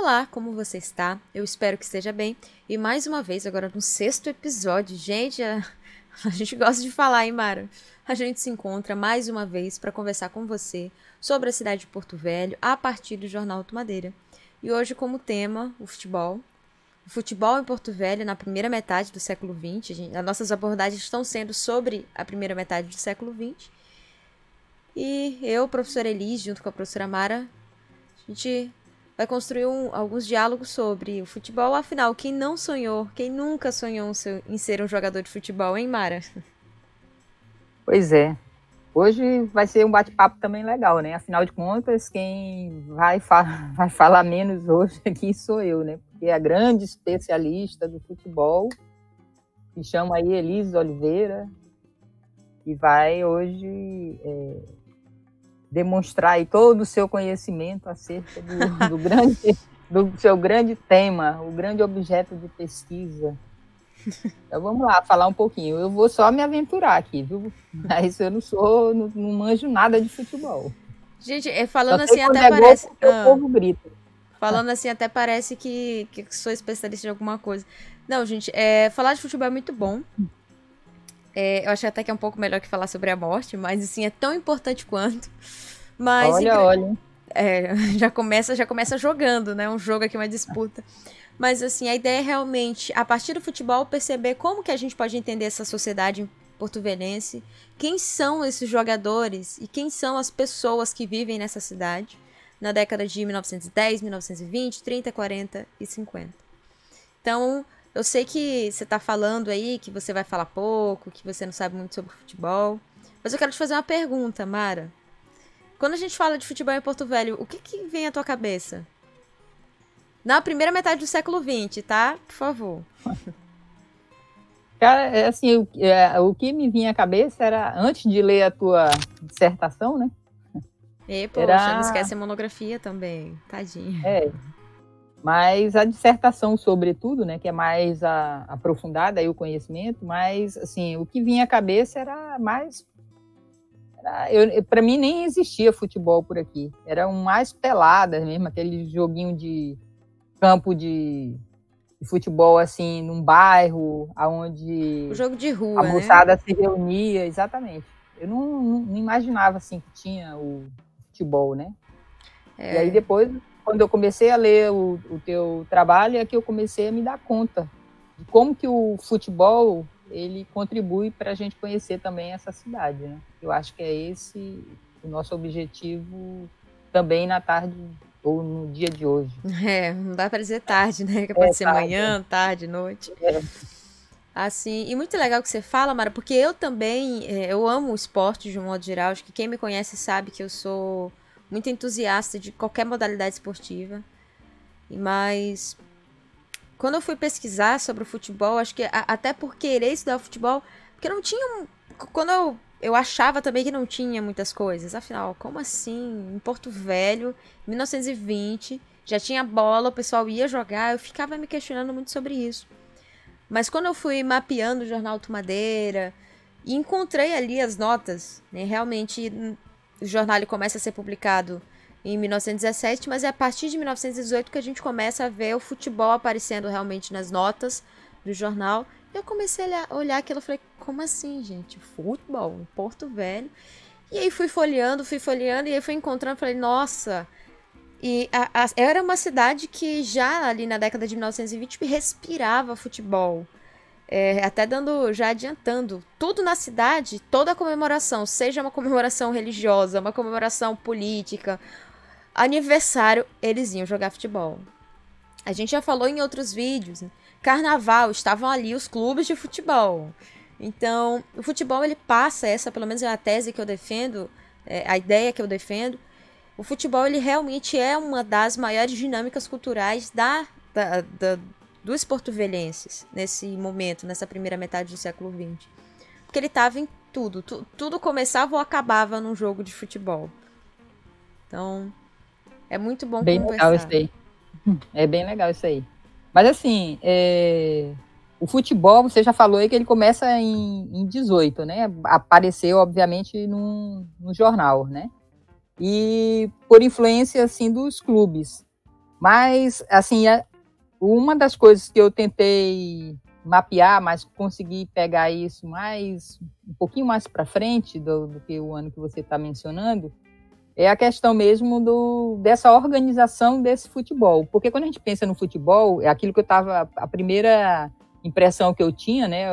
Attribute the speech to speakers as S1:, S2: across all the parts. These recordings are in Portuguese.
S1: Olá, como você está? Eu espero que esteja bem. E mais uma vez, agora no 6º episódio, gente, a gente gosta de falar, hein, Mara? A gente se encontra mais uma vez para conversar com você sobre a cidade de Porto Velho a partir do Jornal Tomadeira. E hoje como tema, o futebol. O futebol em Porto Velho na primeira metade do século XX. As nossas abordagens estão sendo sobre a primeira metade do século XX. E eu, professora Elis, junto com a professora Mara, a gente vai construir alguns diálogos sobre o futebol. Afinal, quem não sonhou, quem nunca sonhou em ser um jogador de futebol, hein, Mara?
S2: Pois é. Hoje vai ser um bate-papo também legal, né? Afinal de contas, quem vai falar menos hoje aqui sou eu, né? Porque é a grande especialista do futebol, que chama aí Elis Oliveira, e vai hoje demonstrar aí todo o seu conhecimento acerca do seu grande tema, o grande objeto de pesquisa. Então vamos lá, falar um pouquinho. Eu vou só me aventurar aqui, viu? Mas eu não manjo nada de futebol.
S1: Gente, falando assim até parece...
S2: O povo grita.
S1: Falando assim até parece que sou especialista em alguma coisa. Não, gente, falar de futebol é muito bom. Eu acho até que é um pouco melhor que falar sobre a morte, mas assim, é tão importante quanto. Mas,
S2: olha.
S1: Já começa jogando, né? Um jogo aqui, uma disputa. Mas assim, a ideia é realmente, a partir do futebol, perceber como que a gente pode entender essa sociedade porto-velhense, quem são esses jogadores e quem são as pessoas que vivem nessa cidade na década de 1910, 1920, 30, 40 e 50. Então, eu sei que você tá falando aí, que você vai falar pouco, que você não sabe muito sobre futebol, mas eu quero te fazer uma pergunta, Mara. Quando a gente fala de futebol em Porto Velho, o que vem à tua cabeça? Na primeira metade do século XX, tá? Por favor.
S2: Cara, assim, o que me vinha à cabeça era, antes de ler a tua dissertação, né?
S1: Poxa, não esquece a monografia também, tadinha.
S2: Mas a dissertação, sobretudo, né, que é mais aprofundada aí o conhecimento, mas, assim, o que vinha à cabeça era mais... Para mim, nem existia futebol por aqui. Era mais pelada mesmo, aquele joguinho de campo de futebol, assim, num bairro, onde
S1: o jogo de rua,
S2: a moçada, né, se reunia, exatamente. Eu não imaginava, assim, que tinha o futebol, né? E aí depois, quando eu comecei a ler o teu trabalho, é que eu comecei a me dar conta de como que o futebol, ele contribui para a gente conhecer também essa cidade, né? Eu acho que é esse o nosso objetivo também na tarde ou no dia de hoje.
S1: Não dá para dizer tarde, né? Que pode ser tarde, manhã, tarde, noite. Assim, e muito legal que você fala, Mara, porque eu também, eu amo o esporte de um modo geral. Acho que quem me conhece sabe que eu sou muito entusiasta de qualquer modalidade esportiva. Mas quando eu fui pesquisar sobre o futebol, acho que até por querer estudar o futebol, porque não tinha... Quando eu achava também que não tinha muitas coisas. Afinal, como assim? Em Porto Velho, 1920, já tinha bola, o pessoal ia jogar. Eu ficava me questionando muito sobre isso. Mas quando eu fui mapeando o Jornal Tomadeira e encontrei ali as notas, né, realmente o jornal ele começa a ser publicado em 1917, mas é a partir de 1918 que a gente começa a ver o futebol aparecendo realmente nas notas do jornal. Eu comecei a olhar aquilo e falei, como assim, gente? Futebol em Porto Velho? E aí fui folheando, e aí fui encontrando, falei, nossa... E era uma cidade que já ali na década de 1920 respirava futebol. Até já adiantando, tudo na cidade, toda a comemoração, seja uma comemoração religiosa, uma comemoração política, aniversário, eles iam jogar futebol. A gente já falou em outros vídeos, né? Carnaval, estavam ali os clubes de futebol. Então, o futebol ele passa, essa pelo menos é a tese que eu defendo, a ideia que eu defendo. O futebol ele realmente é uma das maiores dinâmicas culturais dos porto-velhenses nesse momento, nessa primeira metade do século XX. Porque ele estava em tudo. Tudo começava ou acabava num jogo de futebol. Então, é muito bom
S2: bem
S1: conversar.
S2: Legal isso aí. É bem legal isso aí. Mas assim, o futebol, você já falou aí que ele começa em 18, né? Apareceu, obviamente, no jornal, né? E por influência, assim, dos clubes. Mas, assim, uma das coisas que eu tentei mapear, mas consegui pegar isso um pouquinho mais para frente do que o ano que você está mencionando, é a questão mesmo dessa organização desse futebol. Porque quando a gente pensa no futebol, é aquilo que a primeira impressão que eu tinha, né,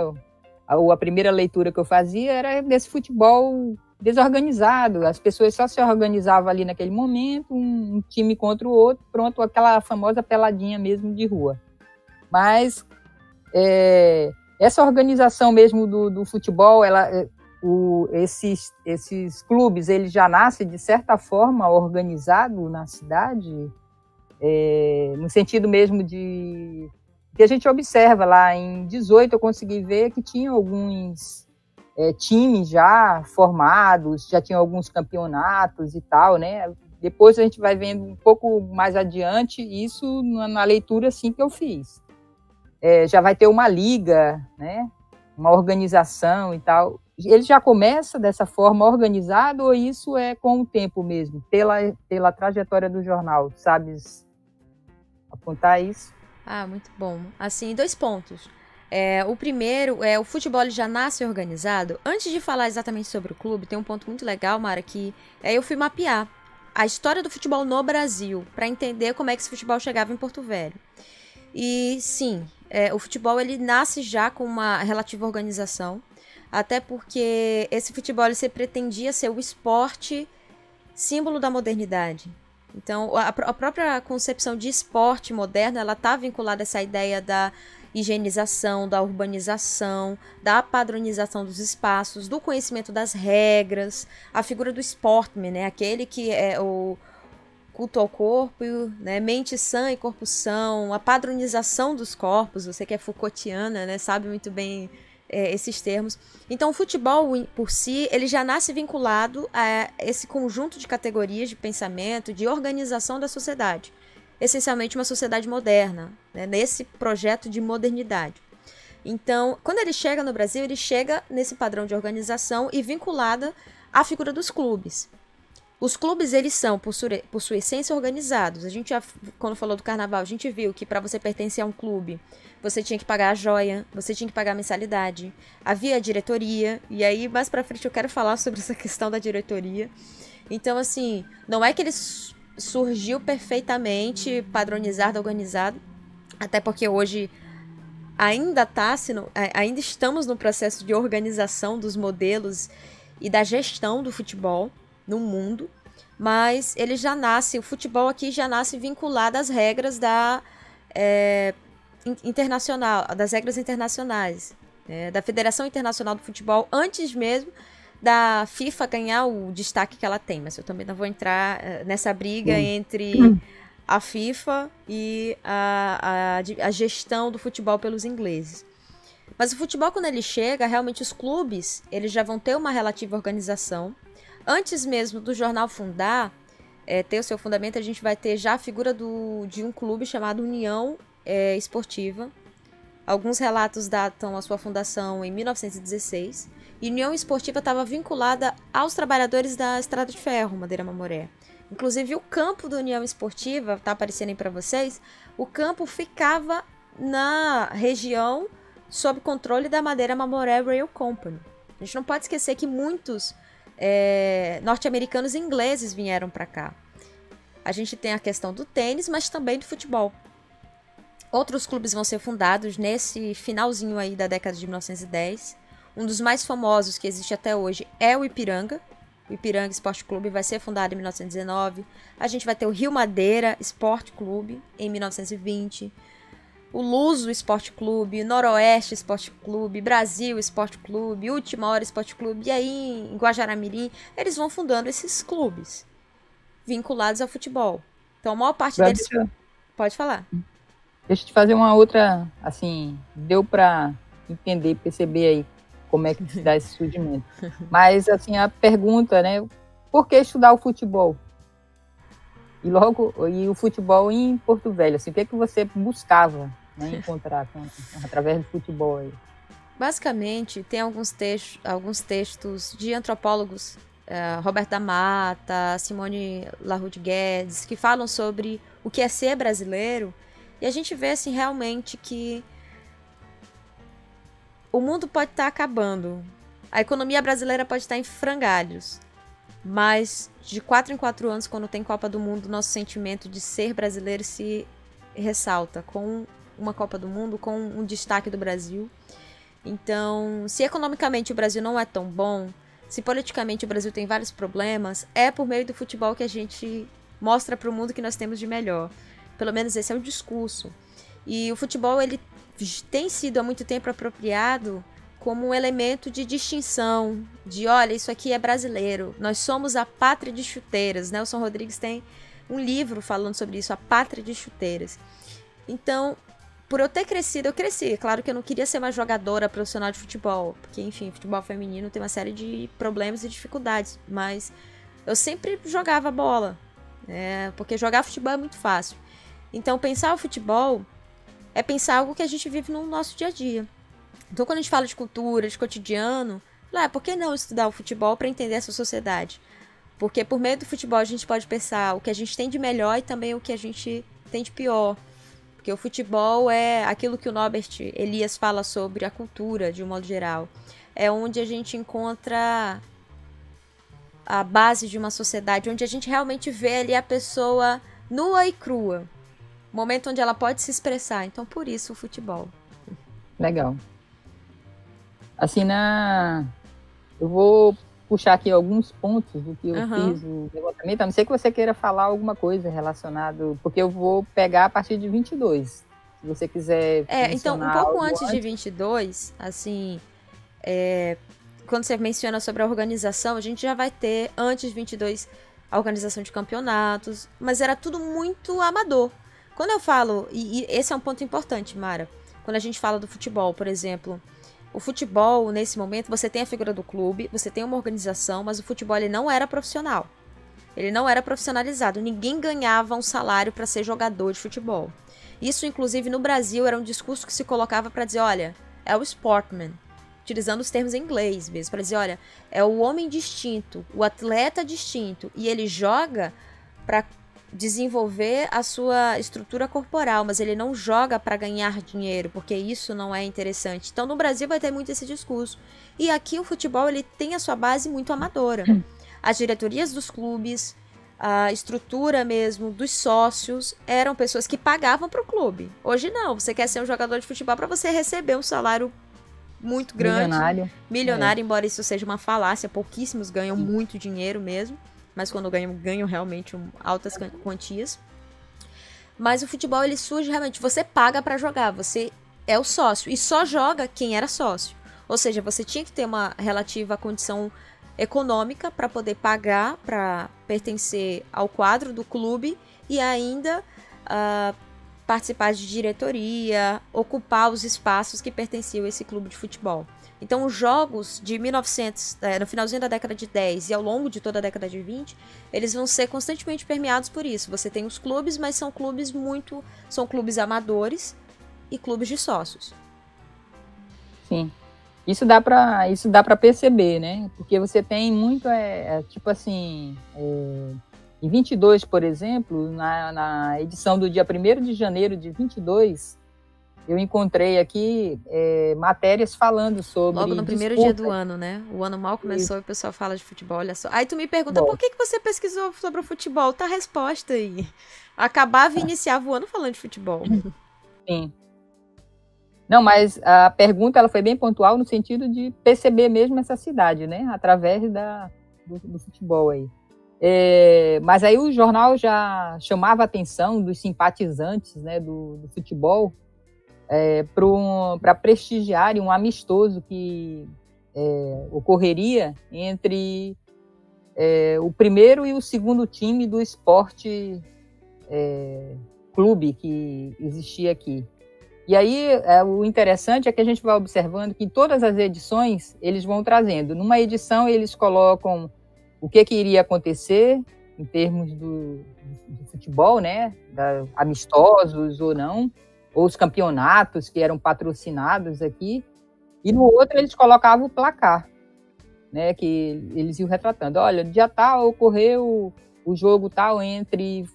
S2: a primeira leitura que eu fazia era desse futebol desorganizado. As pessoas só se organizavam ali naquele momento, um time contra o outro, pronto, aquela famosa peladinha mesmo de rua. Mas essa organização mesmo do futebol, esses clubes, eles já nascem de certa forma organizado na cidade, no sentido mesmo de que a gente observa lá em 18, eu consegui ver que tinha alguns times já formados, já tinha alguns campeonatos e tal, né? Depois a gente vai vendo um pouco mais adiante isso na leitura assim que eu fiz. Já vai ter uma liga, né? Uma organização e tal. Ele já começa dessa forma organizado ou isso é com o tempo mesmo, pela trajetória do jornal, sabes apontar isso?
S1: Ah, muito bom. Assim, 2 pontos. O primeiro o futebol ele já nasce organizado. Antes de falar exatamente sobre o clube, tem um ponto muito legal, Mara, que eu fui mapear a história do futebol no Brasil para entender como é que esse futebol chegava em Porto Velho. E sim, o futebol ele nasce já com uma relativa organização, até porque esse futebol ele se pretendia ser o esporte símbolo da modernidade. Então, a própria concepção de esporte moderno, ela está vinculada a essa ideia da higienização, da urbanização, da padronização dos espaços, do conhecimento das regras, a figura do sportman, né? Aquele que é o culto ao corpo, né? Mente sã e corpo são, a padronização dos corpos, você que é Foucaultiana, né? Sabe muito bem esses termos. Então, o futebol, por si, ele já nasce vinculado a esse conjunto de categorias de pensamento, de organização da sociedade. Essencialmente uma sociedade moderna, né, nesse projeto de modernidade. Então, quando ele chega no Brasil, ele chega nesse padrão de organização e vinculada à figura dos clubes. Os clubes, eles são, por sua essência, organizados. A gente já, quando falou do carnaval, a gente viu que para você pertencer a um clube, você tinha que pagar a joia, você tinha que pagar a mensalidade, havia a diretoria, e aí mais pra frente eu quero falar sobre essa questão da diretoria. Então, assim, não é que ele surgiu perfeitamente padronizado, organizado, até porque hoje ainda estamos no processo de organização dos modelos e da gestão do futebol no mundo, mas ele já nasce, o futebol aqui já nasce vinculado às regras das regras internacionais, da Federação Internacional do Futebol, antes mesmo da FIFA ganhar o destaque que ela tem. Mas eu também não vou entrar nessa briga entre a FIFA e a gestão do futebol pelos ingleses. Mas o futebol, quando ele chega, realmente os clubes eles já vão ter uma relativa organização. Antes mesmo do jornal fundar, ter o seu fundamento, a gente vai ter já a figura de um clube chamado União Esportiva. Alguns relatos datam a sua fundação em 1916. E a União Esportiva estava vinculada aos trabalhadores da Estrada de Ferro, Madeira Mamoré. Inclusive, o campo da União Esportiva, está aparecendo aí para vocês, o campo ficava na região sob controle da Madeira Mamoré Rail Company. A gente não pode esquecer que muitos norte-americanos e ingleses vieram para cá. A gente tem a questão do tênis, mas também do futebol. Outros clubes vão ser fundados nesse finalzinho aí da década de 1910. Um dos mais famosos que existe até hoje é o Ipiranga. O Ipiranga Esporte Clube vai ser fundado em 1919. A gente vai ter o Rio Madeira Esporte Clube em 1920. O Luso Esporte Clube, Noroeste Esporte Clube, Brasil Esporte Clube, Última Hora Esporte Clube. E aí, em Guajará-Mirim, eles vão fundando esses clubes vinculados ao futebol. Então, a maior parte deles... Pode falar.
S2: Deixa eu te fazer uma outra, assim, deu para entender, perceber aí como é que se dá esse surgimento. Mas, assim, a pergunta, né, por que estudar o futebol? E o futebol em Porto Velho, assim, o que é que você buscava, né, encontrar através do futebol aí?
S1: Basicamente, tem alguns textos de antropólogos Roberto da Mata, Simone Larraud Guedes, que falam sobre o que é ser brasileiro, e a gente vê assim realmente que o mundo pode estar acabando, a economia brasileira pode estar em frangalhos, mas de 4 em 4 anos, quando tem Copa do Mundo, nosso sentimento de ser brasileiro se ressalta com uma Copa do Mundo, com um destaque do Brasil. Então, se economicamente o Brasil não é tão bom, se politicamente o Brasil tem vários problemas, é por meio do futebol que a gente mostra para o mundo que nós temos de melhor. Pelo menos esse é o discurso. E o futebol, ele tem sido há muito tempo apropriado como um elemento de distinção, de olha, isso aqui é brasileiro, nós somos a pátria de chuteiras, Nelson Rodrigues tem um livro falando sobre isso, a pátria de chuteiras. Então, por eu ter crescido, eu cresci. Claro que eu não queria ser uma jogadora profissional de futebol, porque, enfim, futebol feminino tem uma série de problemas e dificuldades, mas eu sempre jogava bola, porque jogar futebol é muito fácil. Então, pensar o futebol é pensar algo que a gente vive no nosso dia a dia. Então, quando a gente fala de cultura, de cotidiano, por que não estudar o futebol para entender essa sociedade? Porque por meio do futebol a gente pode pensar o que a gente tem de melhor e também o que a gente tem de pior. Porque o futebol é aquilo que o Norbert Elias fala sobre a cultura, de um modo geral. É onde a gente encontra a base de uma sociedade, onde a gente realmente vê ali a pessoa nua e crua. Momento onde ela pode se expressar. Então, por isso, o futebol.
S2: Legal. Assim, eu vou puxar aqui alguns pontos do que eu fiz o levantamento, a não ser que você queira falar alguma coisa relacionado, porque eu vou pegar a partir de 22, se você quiser
S1: então, um pouco antes de 22, assim, quando você menciona sobre a organização, a gente já vai ter, antes de 22, a organização de campeonatos, mas era tudo muito amador. Quando eu falo, e esse é um ponto importante, Mara, quando a gente fala do futebol, por exemplo, o futebol, nesse momento, você tem a figura do clube, você tem uma organização, mas o futebol ele não era profissional. Ele não era profissionalizado. Ninguém ganhava um salário para ser jogador de futebol. Isso, inclusive, no Brasil, era um discurso que se colocava para dizer, olha, é o sportman, utilizando os termos em inglês mesmo, para dizer, olha, é o homem distinto, o atleta distinto, e ele joga para desenvolver a sua estrutura corporal, mas ele não joga para ganhar dinheiro, porque isso não é interessante. Então, no Brasil vai ter muito esse discurso. E aqui o futebol ele tem a sua base muito amadora. As diretorias dos clubes, a estrutura mesmo dos sócios, eram pessoas que pagavam para o clube. Hoje não, você quer ser um jogador de futebol para você receber um salário muito grande. Milionário, embora isso seja uma falácia, pouquíssimos ganham muito dinheiro mesmo. Mas quando ganham realmente altas quantias. Mas o futebol, ele surge realmente, você paga para jogar, você é o sócio, e só joga quem era sócio. Ou seja, você tinha que ter uma relativa condição econômica para poder pagar, para pertencer ao quadro do clube, e ainda participar de diretoria, ocupar os espaços que pertenciam a esse clube de futebol. Então, os jogos de 1900, no finalzinho da década de 10 e ao longo de toda a década de 20, eles vão ser constantemente permeados por isso. Você tem os clubes, mas são clubes são clubes amadores e clubes de sócios.
S2: Sim. Isso dá para perceber, né? Porque você tem muito, tipo assim, em 22, por exemplo, na edição do dia 1º de janeiro de 22, eu encontrei aqui matérias falando sobre...
S1: Logo no primeiro dia do ano, né? O ano mal começou e o pessoal fala de futebol, olha só. Aí tu me pergunta, por que você pesquisou sobre o futebol? Tá a resposta aí. Acabava e iniciava o ano falando de futebol.
S2: Sim. Não, mas a pergunta ela foi bem pontual no sentido de perceber mesmo essa cidade, né? Através do futebol aí. Mas aí o jornal já chamava a atenção dos simpatizantes, né, do futebol, para prestigiarem um amistoso que ocorreria entre o primeiro e o segundo time do esporte clube que existia aqui. E aí o interessante é que a gente vai observando que em todas as edições eles vão trazendo. Numa edição eles colocam o que iria acontecer em termos do futebol, né, amistosos ou não, ou os campeonatos que eram patrocinados aqui, e no outro eles colocavam o placar. né, que eles iam retratando. Olha, dia tal ocorreu o jogo tal entre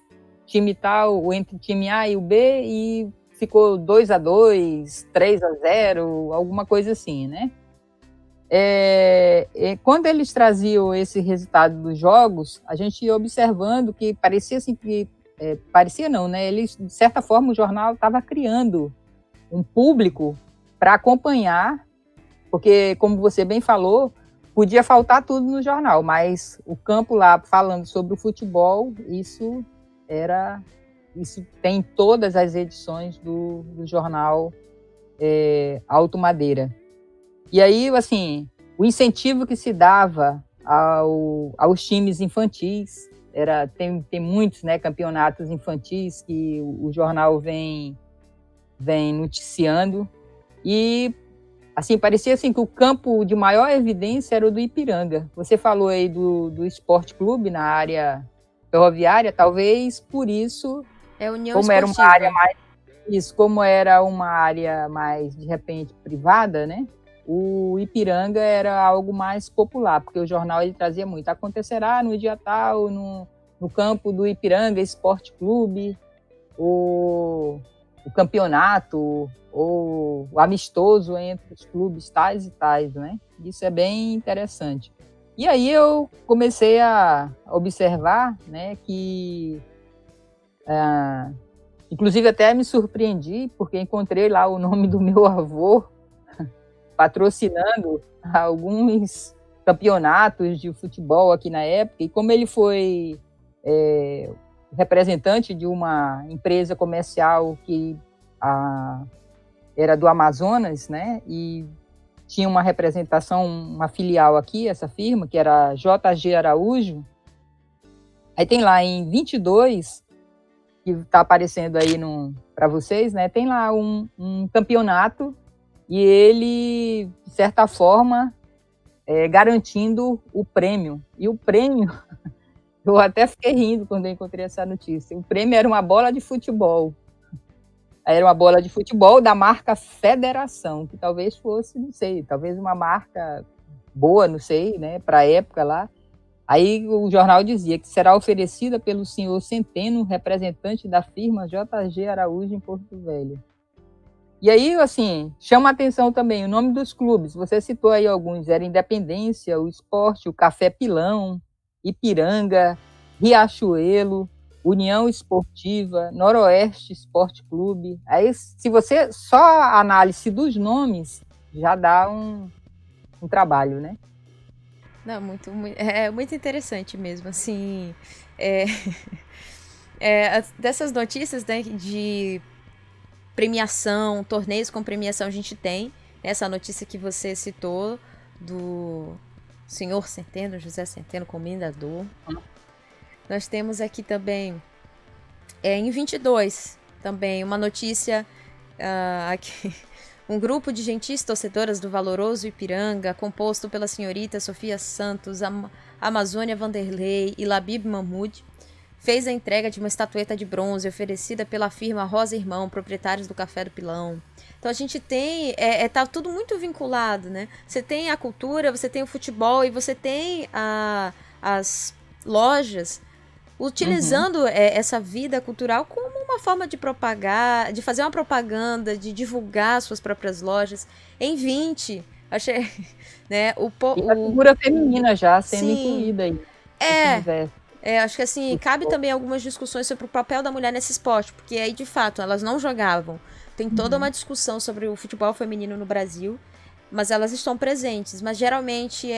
S2: time tal, ou entre time A e o B, e ficou 2-2, 3-0, alguma coisa assim, né? Quando eles traziam esse resultado dos jogos, a gente ia observando que parecia assim que parecia não, né? Eles, de certa forma, o jornal estava criando um público para acompanhar, porque, como você bem falou, podia faltar tudo no jornal, mas o campo lá falando sobre o futebol, isso tem em todas as edições do jornal Alto Madeira. E aí, assim, o incentivo que se dava aos times infantis, tem muitos, né, campeonatos infantis que o jornal vem noticiando, e assim, parecia assim que o campo de maior evidência era o do Ipiranga. Você falou aí do Esporte Clube na área ferroviária, talvez por isso,
S1: União
S2: como
S1: Esportiva.
S2: Era uma área mais isso, como era uma área mais, de repente, privada, né? O Ipiranga era algo mais popular, porque o jornal ele trazia muito. Acontecerá no dia tal, no campo do Ipiranga Esporte Clube, o campeonato, ou o amistoso entre os clubes tais e tais, né? Isso é bem interessante. E aí eu comecei a observar, né, que... inclusive até me surpreendi, porque encontrei lá o nome do meu avô patrocinando alguns campeonatos de futebol aqui na época, e como ele foi representante de uma empresa comercial que era do Amazonas, né, e tinha uma representação, uma filial aqui, essa firma, que era JG Araújo. Aí tem lá em 22, que está aparecendo aí para vocês, né, tem lá um campeonato, e ele, de certa forma, garantindo o prêmio. E o prêmio, eu até fiquei rindo quando eu encontrei essa notícia, o prêmio era uma bola de futebol. Era uma bola de futebol da marca Federação, que talvez fosse, não sei, talvez uma marca boa, não sei, né, para a época lá. Aí o jornal dizia que será oferecida pelo senhor Centeno, representante da firma JG Araújo em Porto Velho. E aí, assim, chama a atenção também o nome dos clubes. Você citou aí alguns, era Independência, o Esporte, o Café Pilão, Ipiranga, Riachuelo, União Esportiva, Noroeste Esporte Clube. Aí, se você só a análise dos nomes, já dá um trabalho, né?
S1: Não, muito interessante mesmo, assim, dessas notícias, né, de premiação, torneios com premiação, a gente tem essa notícia que você citou do senhor Centeno, José Centeno, comendador. Nós temos aqui também, em 22, também uma notícia aqui. Um grupo de gentis torcedoras do valoroso Ipiranga, composto pela senhorita Sofia Santos, Amazônia Vanderlei e Labib Mahmoud, fez a entrega de uma estatueta de bronze oferecida pela firma Rosa Irmão, proprietários do Café do Pilão. Então a gente tem, tá tudo muito vinculado, né? Você tem a cultura, você tem o futebol e você tem as lojas utilizando essa vida cultural como uma forma de propagar, de fazer uma propaganda, de divulgar suas próprias lojas. Em 20, achei, né,
S2: e a figura feminina já sendo incluída aí.
S1: Acho que assim, cabe também algumas discussões sobre o papel da mulher nesse esporte, porque aí, de fato, elas não jogavam. Tem toda uma discussão sobre o futebol feminino no Brasil, mas elas estão presentes. Mas geralmente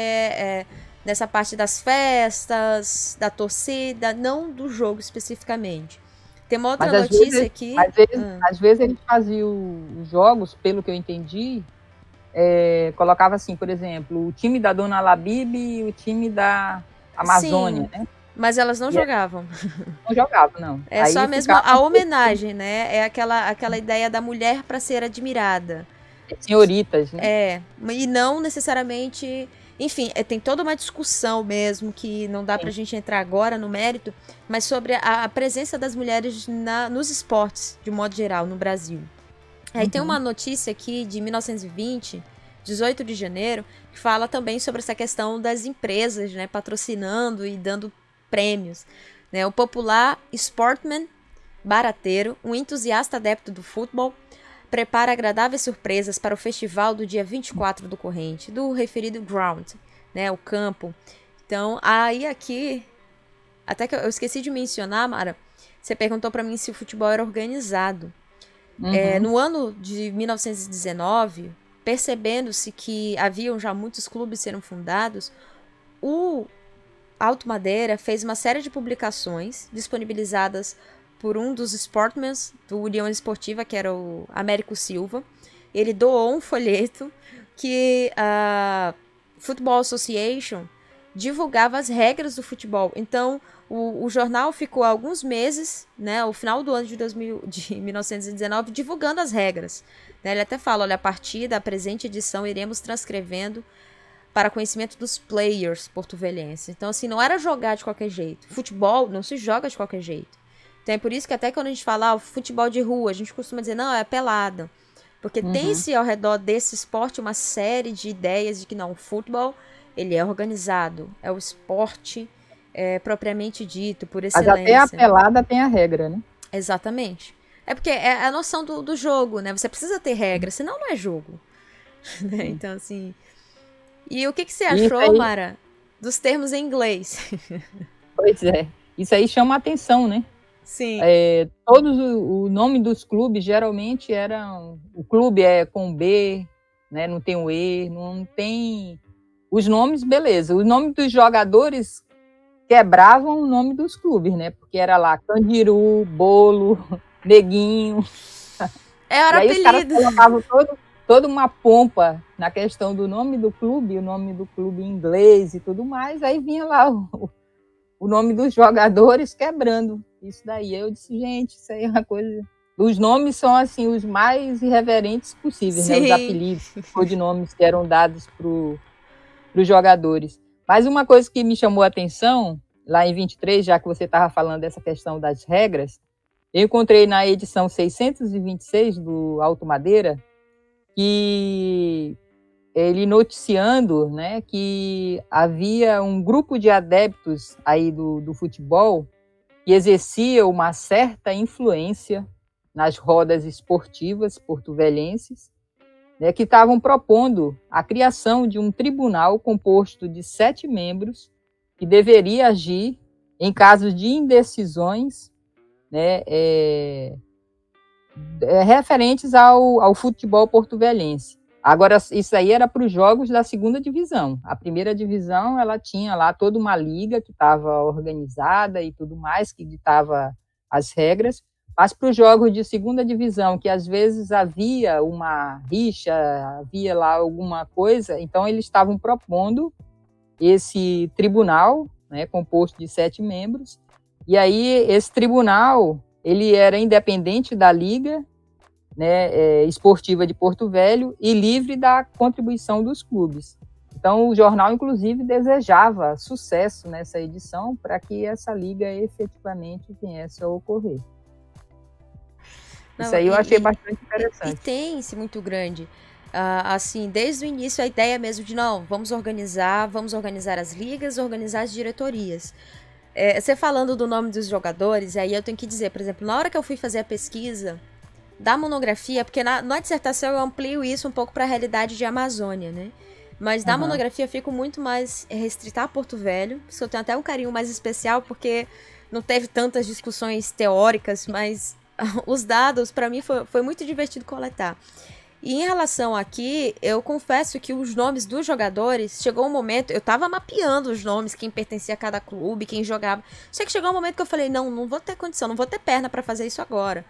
S1: nessa parte das festas, da torcida, não do jogo especificamente. Tem uma outra notícia aqui.
S2: Às vezes eles faziam os jogos, pelo que eu entendi, colocava assim, por exemplo, o time da Dona Labib e o time da Amazônia,
S1: sim,
S2: né?
S1: Mas elas não jogavam.
S2: Não jogavam, não.
S1: É aí só mesmo a homenagem, né? É aquela ideia da mulher para ser admirada.
S2: Senhoritas, né?
S1: E não necessariamente... Enfim, tem toda uma discussão mesmo, que não dá pra gente entrar agora no mérito, mas sobre a presença das mulheres nos esportes, de modo geral, no Brasil. Aí tem uma notícia aqui de 1920, 18 de janeiro, que fala também sobre essa questão das empresas, né, patrocinando e dando prêmios. Né? O popular sportman barateiro, um entusiasta adepto do futebol, prepara agradáveis surpresas para o festival do dia 24 do corrente, do referido ground, né, o campo. Então, aí aqui, até que eu esqueci de mencionar, Mara, você perguntou para mim se o futebol era organizado. No ano de 1919, percebendo-se que haviam já muitos clubes sendo fundados, o Alto Madeira fez uma série de publicações disponibilizadas por um dos sportmans do União Esportiva, que era o Américo Silva. Ele doou um folheto que a Football Association divulgava as regras do futebol. Então, o jornal ficou alguns meses, né, ao final do ano de 1919, divulgando as regras. Né? Ele até fala, olha, a partir da presente edição iremos transcrevendo para conhecimento dos players porto-velhenses. Então, assim, não era jogar de qualquer jeito. Futebol não se joga de qualquer jeito. Então, é por isso que até quando a gente fala futebol de rua, a gente costuma dizer, não, é pelada. Porque tem-se ao redor desse esporte uma série de ideias de que não, o futebol, ele é organizado, é o esporte propriamente dito, por excelência.
S2: Mas até a pelada tem a regra, né?
S1: Exatamente. É porque é a noção do jogo, né? Você precisa ter regra, senão não é jogo. Né? Então, assim... E o que você achou, aí, Mara, dos termos em inglês?
S2: Pois é, isso aí chama a atenção, né?
S1: Sim.
S2: O nome dos clubes geralmente eram... O clube é com B, né? Não tem o E, não tem... Os nomes, beleza. Os nomes dos jogadores quebravam o nome dos clubes, né? Porque era lá Candiru, Bolo, Neguinho.
S1: Era
S2: e aí
S1: apelido.
S2: Os caras colocavam toda uma pompa na questão do nome do clube, o nome do clube em inglês e tudo mais. Aí vinha lá o nome dos jogadores quebrando isso daí. Eu disse, gente, isso aí é uma coisa... Os nomes são, assim, os mais irreverentes possíveis, né? Os apelidos, codinomes que eram dados para os jogadores. Mas uma coisa que me chamou a atenção, lá em 23, já que você estava falando dessa questão das regras, eu encontrei na edição 626 do Alto Madeira, que ele noticiando, né, que havia um grupo de adeptos aí do futebol que exercia uma certa influência nas rodas esportivas porto-velhenses, né, que estavam propondo a criação de um tribunal composto de 7 membros que deveria agir em casos de indecisões, né, referentes ao futebol porto-velhense. Agora, isso aí era para os jogos da segunda divisão. A primeira divisão, ela tinha lá toda uma liga que estava organizada e tudo mais, que ditava as regras. Mas para os jogos de segunda divisão, que às vezes havia uma rixa, havia lá alguma coisa, então eles estavam propondo esse tribunal, né, composto de 7 membros, e aí esse tribunal, ele era independente da liga, né, esportiva de Porto Velho e livre da contribuição dos clubes. Então o jornal, inclusive, desejava sucesso nessa edição para que essa liga efetivamente viesse a ocorrer. Isso aí eu achei bastante interessante.
S1: E tem-se muito grande. Assim, desde o início a ideia mesmo de, não, vamos organizar as ligas, organizar as diretorias. Você falando do nome dos jogadores, aí eu tenho que dizer, por exemplo, na hora que eu fui fazer a pesquisa da monografia, porque na dissertação eu amplio isso um pouco para a realidade de Amazônia, né? Mas na monografia eu fico muito mais restrita a Porto Velho, porque eu tenho até um carinho mais especial, porque não teve tantas discussões teóricas, mas os dados, para mim, foi muito divertido coletar. E em relação aqui, eu confesso que os nomes dos jogadores, chegou um momento, eu tava mapeando os nomes, quem pertencia a cada clube, quem jogava. Só que chegou um momento que eu falei, não vou ter condição, não vou ter perna para fazer isso agora.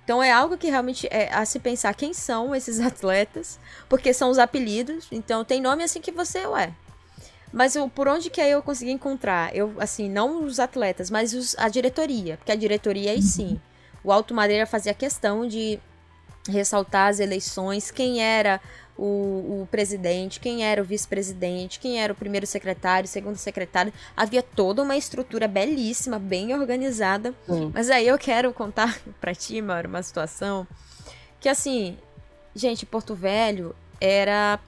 S1: Então é algo que realmente é a se pensar quem são esses atletas, porque são os apelidos, então tem nome assim que você, Mas por onde que aí eu consegui encontrar? Assim, não os atletas, mas a diretoria, porque a diretoria aí sim. O Alto Madeira fazia questão de ressaltar as eleições, quem era o presidente, quem era o vice-presidente, quem era o primeiro secretário, segundo secretário. Havia toda uma estrutura belíssima, bem organizada. Mas aí eu quero contar pra ti, Mauro, uma situação que, assim, gente, Porto Velho era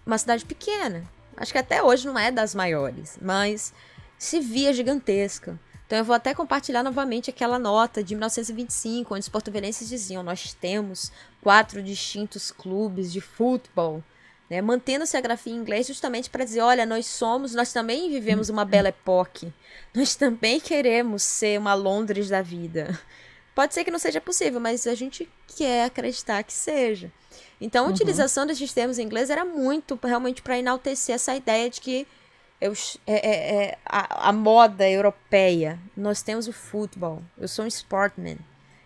S1: uma cidade pequena. Acho que até hoje não é das maiores, mas se via gigantesca. Então eu vou até compartilhar novamente aquela nota de 1925, onde os porto-velhenses diziam: nós temos 4 distintos clubes de futebol, né, mantendo-se a grafia em inglês justamente para dizer: olha, nós também vivemos uma bela época, nós também queremos ser uma Londres da vida. Pode ser que não seja possível, mas a gente quer acreditar que seja. Então, a utilização desses termos em inglês era muito realmente para enaltecer essa ideia de que a moda europeia. Nós temos o futebol. Eu sou um sportman.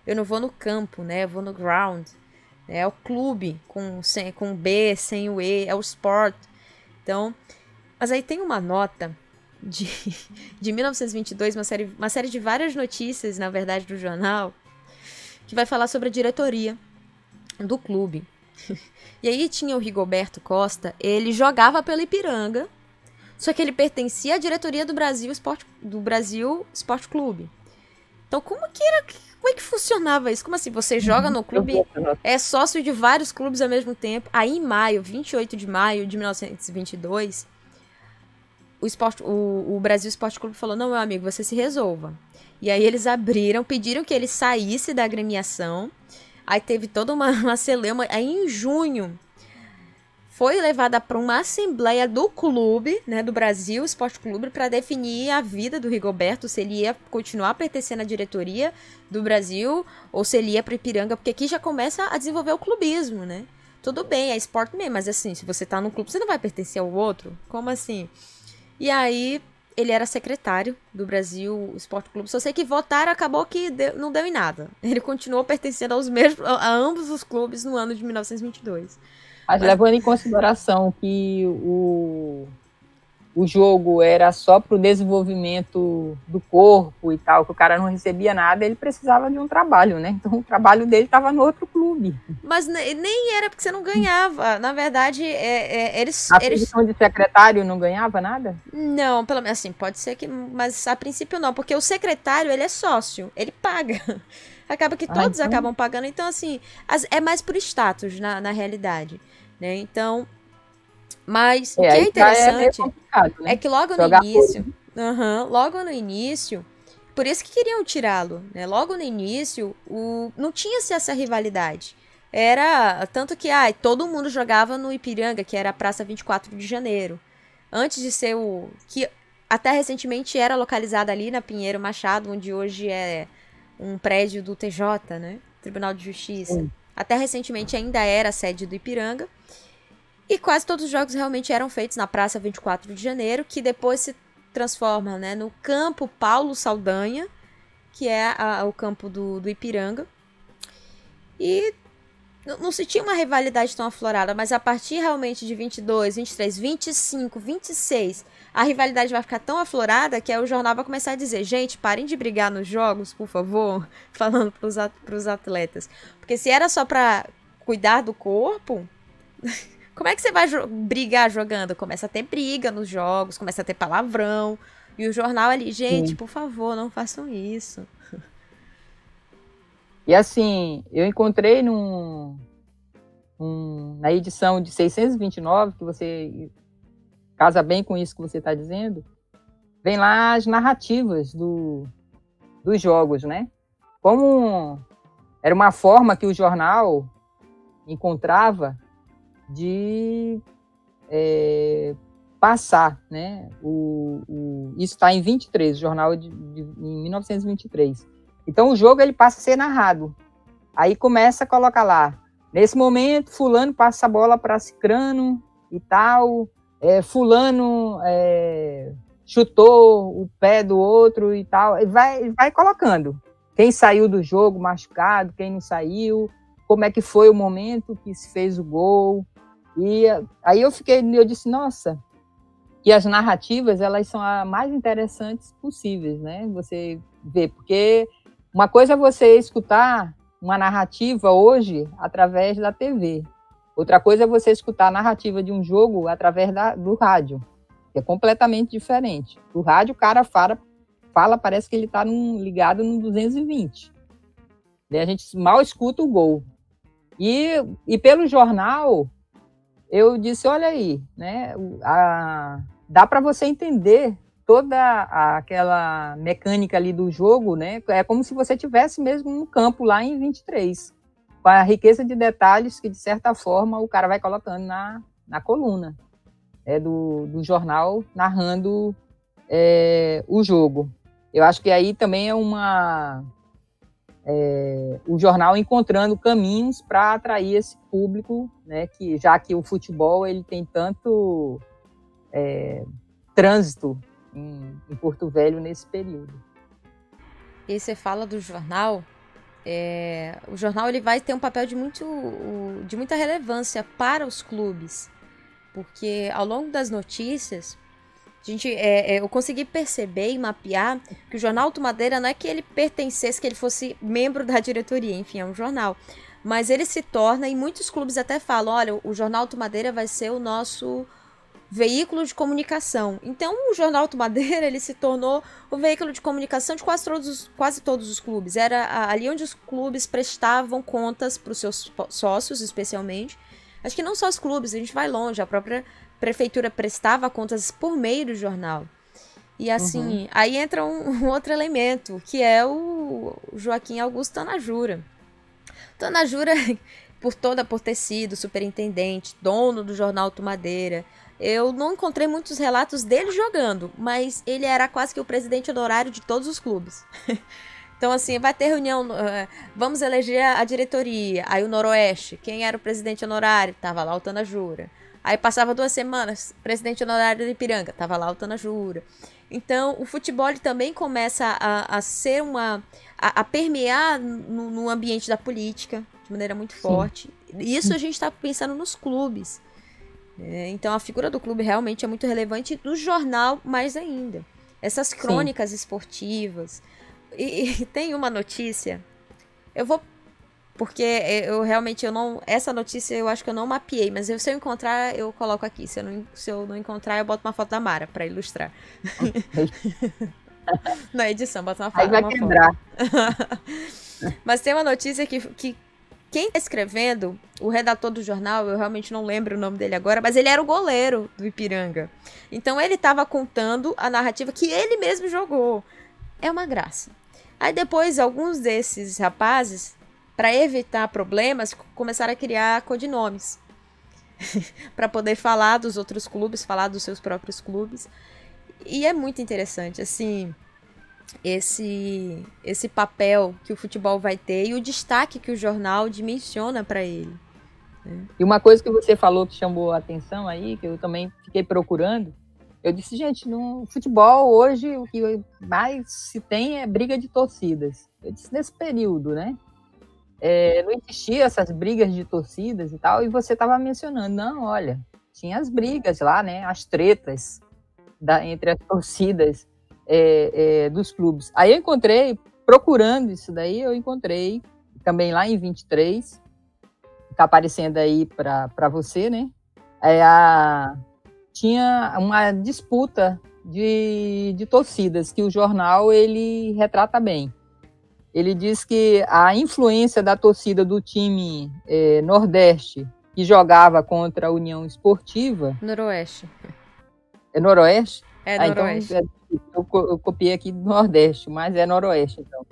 S1: Eu não vou no campo, né? Eu vou no ground. É o clube com B, sem o E. É o sport. Então, mas aí tem uma nota de 1922, uma série de várias notícias, na verdade, do jornal, que vai falar sobre a diretoria do clube. E aí tinha o Rigoberto Costa, ele jogava pelo Ipiranga, só que ele pertencia à diretoria do Brasil Esporte Clube. Então como é que funcionava isso? Como assim, você joga no clube, é sócio de vários clubes ao mesmo tempo? Aí em 28 de maio de 1922, o Brasil Esporte Clube falou: não, meu amigo, você se resolva. E aí eles pediram que ele saísse da agremiação. Aí teve toda uma celeuma. Aí em junho foi levada para uma assembleia do clube, né, do Brasil Esporte Clube, para definir a vida do Rigoberto, se ele ia continuar pertencendo à diretoria do Brasil ou se ele ia para Ipiranga, porque aqui já começa a desenvolver o clubismo, né? Tudo bem, é esporte mesmo, mas assim, se você tá num clube, você não vai pertencer ao outro? Como assim? E aí ele era secretário do Esporte Clube. Só sei que votaram, acabou que não deu em nada. Ele continuou pertencendo a ambos os clubes no ano de 1922.
S2: Mas levando em consideração que o jogo era só para o desenvolvimento do corpo e tal, que o cara não recebia nada, ele precisava de um trabalho, né? Então o trabalho dele estava no outro clube.
S1: Mas nem era porque você não ganhava. Na verdade,
S2: A posição de secretário não ganhava nada?
S1: Não, pelo menos assim, pode ser que... Mas a princípio não, porque o secretário, ele é sócio, ele paga. Acaba que todos acabam pagando. Então, assim, é mais por status, na realidade, né? Então... Mas o que é interessante
S2: né?
S1: é que logo no início, por isso que queriam tirá-lo, né? Logo no início, não tinha-se essa rivalidade. Era tanto que todo mundo jogava no Ipiranga, que era a Praça 24 de Janeiro. Antes de ser que até recentemente era localizado ali na Pinheiro Machado, onde hoje é um prédio do TJ, né? Tribunal de Justiça. Até recentemente ainda era a sede do Ipiranga. E quase todos os jogos realmente eram feitos na Praça 24 de Janeiro, que depois se transforma, né, no Campo Paulo Saldanha, que é o campo do Ipiranga. E não se tinha uma rivalidade tão aflorada, mas a partir realmente de 22, 23, 25, 26, a rivalidade vai ficar tão aflorada que aí o jornal vai começar a dizer: gente, parem de brigar nos jogos, por favor, falando para os atletas. Porque se era só para cuidar do corpo... Como é que você vai brigar jogando? Começa a ter briga nos jogos, começa a ter palavrão. E o jornal ali: gente, por favor, não façam isso.
S2: E assim, eu encontrei na edição de 629, que você casa bem com isso que você está dizendo, vem lá as narrativas dos jogos, né? Como era uma forma que o jornal encontrava de passar, né? Isso está em 23, o jornal em 1923. Então o jogo ele passa a ser narrado. Aí começa a colocar lá: nesse momento fulano passa a bola para cicrano e tal, fulano chutou o pé do outro e tal, e vai colocando quem saiu do jogo machucado, quem não saiu, como é que foi o momento que se fez o gol. E aí eu disse: nossa, e as narrativas, elas são as mais interessantes possíveis, né? Você vê, porque uma coisa é você escutar uma narrativa hoje através da TV. Outra coisa é você escutar a narrativa de um jogo através do rádio, que é completamente diferente. O rádio, o cara fala, parece que ele está ligado no 220. E a gente mal escuta o gol. E pelo jornal, eu disse, olha aí, né, dá para você entender toda aquela mecânica ali do jogo, né, é como se você tivesse mesmo no campo lá em 23, com a riqueza de detalhes que, de certa forma, o cara vai colocando na coluna do jornal, narrando o jogo. Eu acho que aí também é o jornal encontrando caminhos para atrair esse público, né, que, já que o futebol ele tem tanto trânsito em Porto Velho nesse período.
S1: E você fala do jornal, o jornal ele vai ter um papel de muita relevância para os clubes, porque ao longo das notícias, eu consegui perceber e mapear que o Jornal Alto Madeira não é que ele pertencesse, que ele fosse membro da diretoria, enfim, é um jornal. Mas ele se torna, e muitos clubes até falam, olha, o Jornal Alto Madeira vai ser o nosso veículo de comunicação. Então, o Jornal Alto Madeira, ele se tornou o veículo de comunicação de quase todos os clubes. Era ali onde os clubes prestavam contas para os seus sócios, especialmente. Acho que não só os clubes, a gente vai longe, a própria prefeitura prestava contas por meio do jornal. E assim, aí entra um outro elemento, que é o Joaquim Augusto Tanajura. Tanajura, por ter sido superintendente, dono do Jornal Alto Madeira, eu não encontrei muitos relatos dele jogando, mas ele era quase que o presidente honorário de todos os clubes. Então, assim, vai ter reunião, vamos eleger a diretoria, aí o Noroeste, quem era o presidente honorário? Tava lá o Tanajura. Aí passava 2 semanas, presidente honorário do Ipiranga, tava lá o Tanajura. Então, o futebol ele também começa a ser a permear no ambiente da política, de maneira muito forte. Isso a gente está pensando nos clubes. Então, a figura do clube realmente é muito relevante, do jornal mais ainda. Essas crônicas esportivas. E tem uma notícia, porque eu realmente essa notícia eu acho que eu não mapeei, mas se eu encontrar, eu coloco aqui. Se eu não encontrar, eu boto uma foto da Mara para ilustrar. Na edição, boto uma foto.
S2: Aí vai quebrar.
S1: Mas tem uma notícia que quem está escrevendo, o redator do jornal, eu realmente não lembro o nome dele agora, mas ele era o goleiro do Ipiranga. Então ele estava contando a narrativa que ele mesmo jogou. É uma graça. Aí depois, alguns desses rapazes, para evitar problemas, começaram a criar codinomes. Para poder falar dos outros clubes, falar dos seus próprios clubes. E é muito interessante, assim, esse papel que o futebol vai ter e o destaque que o jornal dimensiona para ele. Né?
S2: E uma coisa que você falou que chamou a atenção aí, que eu também fiquei procurando, eu disse, gente, no futebol hoje o que mais se tem é briga de torcidas. Eu disse, nesse período, né? Não existia essas brigas de torcidas e tal, e você estava mencionando, não, olha, tinha as brigas lá, né? As tretas entre as torcidas dos clubes. Aí eu encontrei, procurando isso daí, eu encontrei também lá em 23, está aparecendo aí para você, né? Tinha uma disputa de torcidas que o jornal ele retrata bem. Ele diz que a influência da torcida do time Nordeste, que jogava contra a União Esportiva...
S1: Noroeste.
S2: É Noroeste?
S1: Noroeste.
S2: Então, eu copiei aqui do Nordeste, mas é Noroeste, então.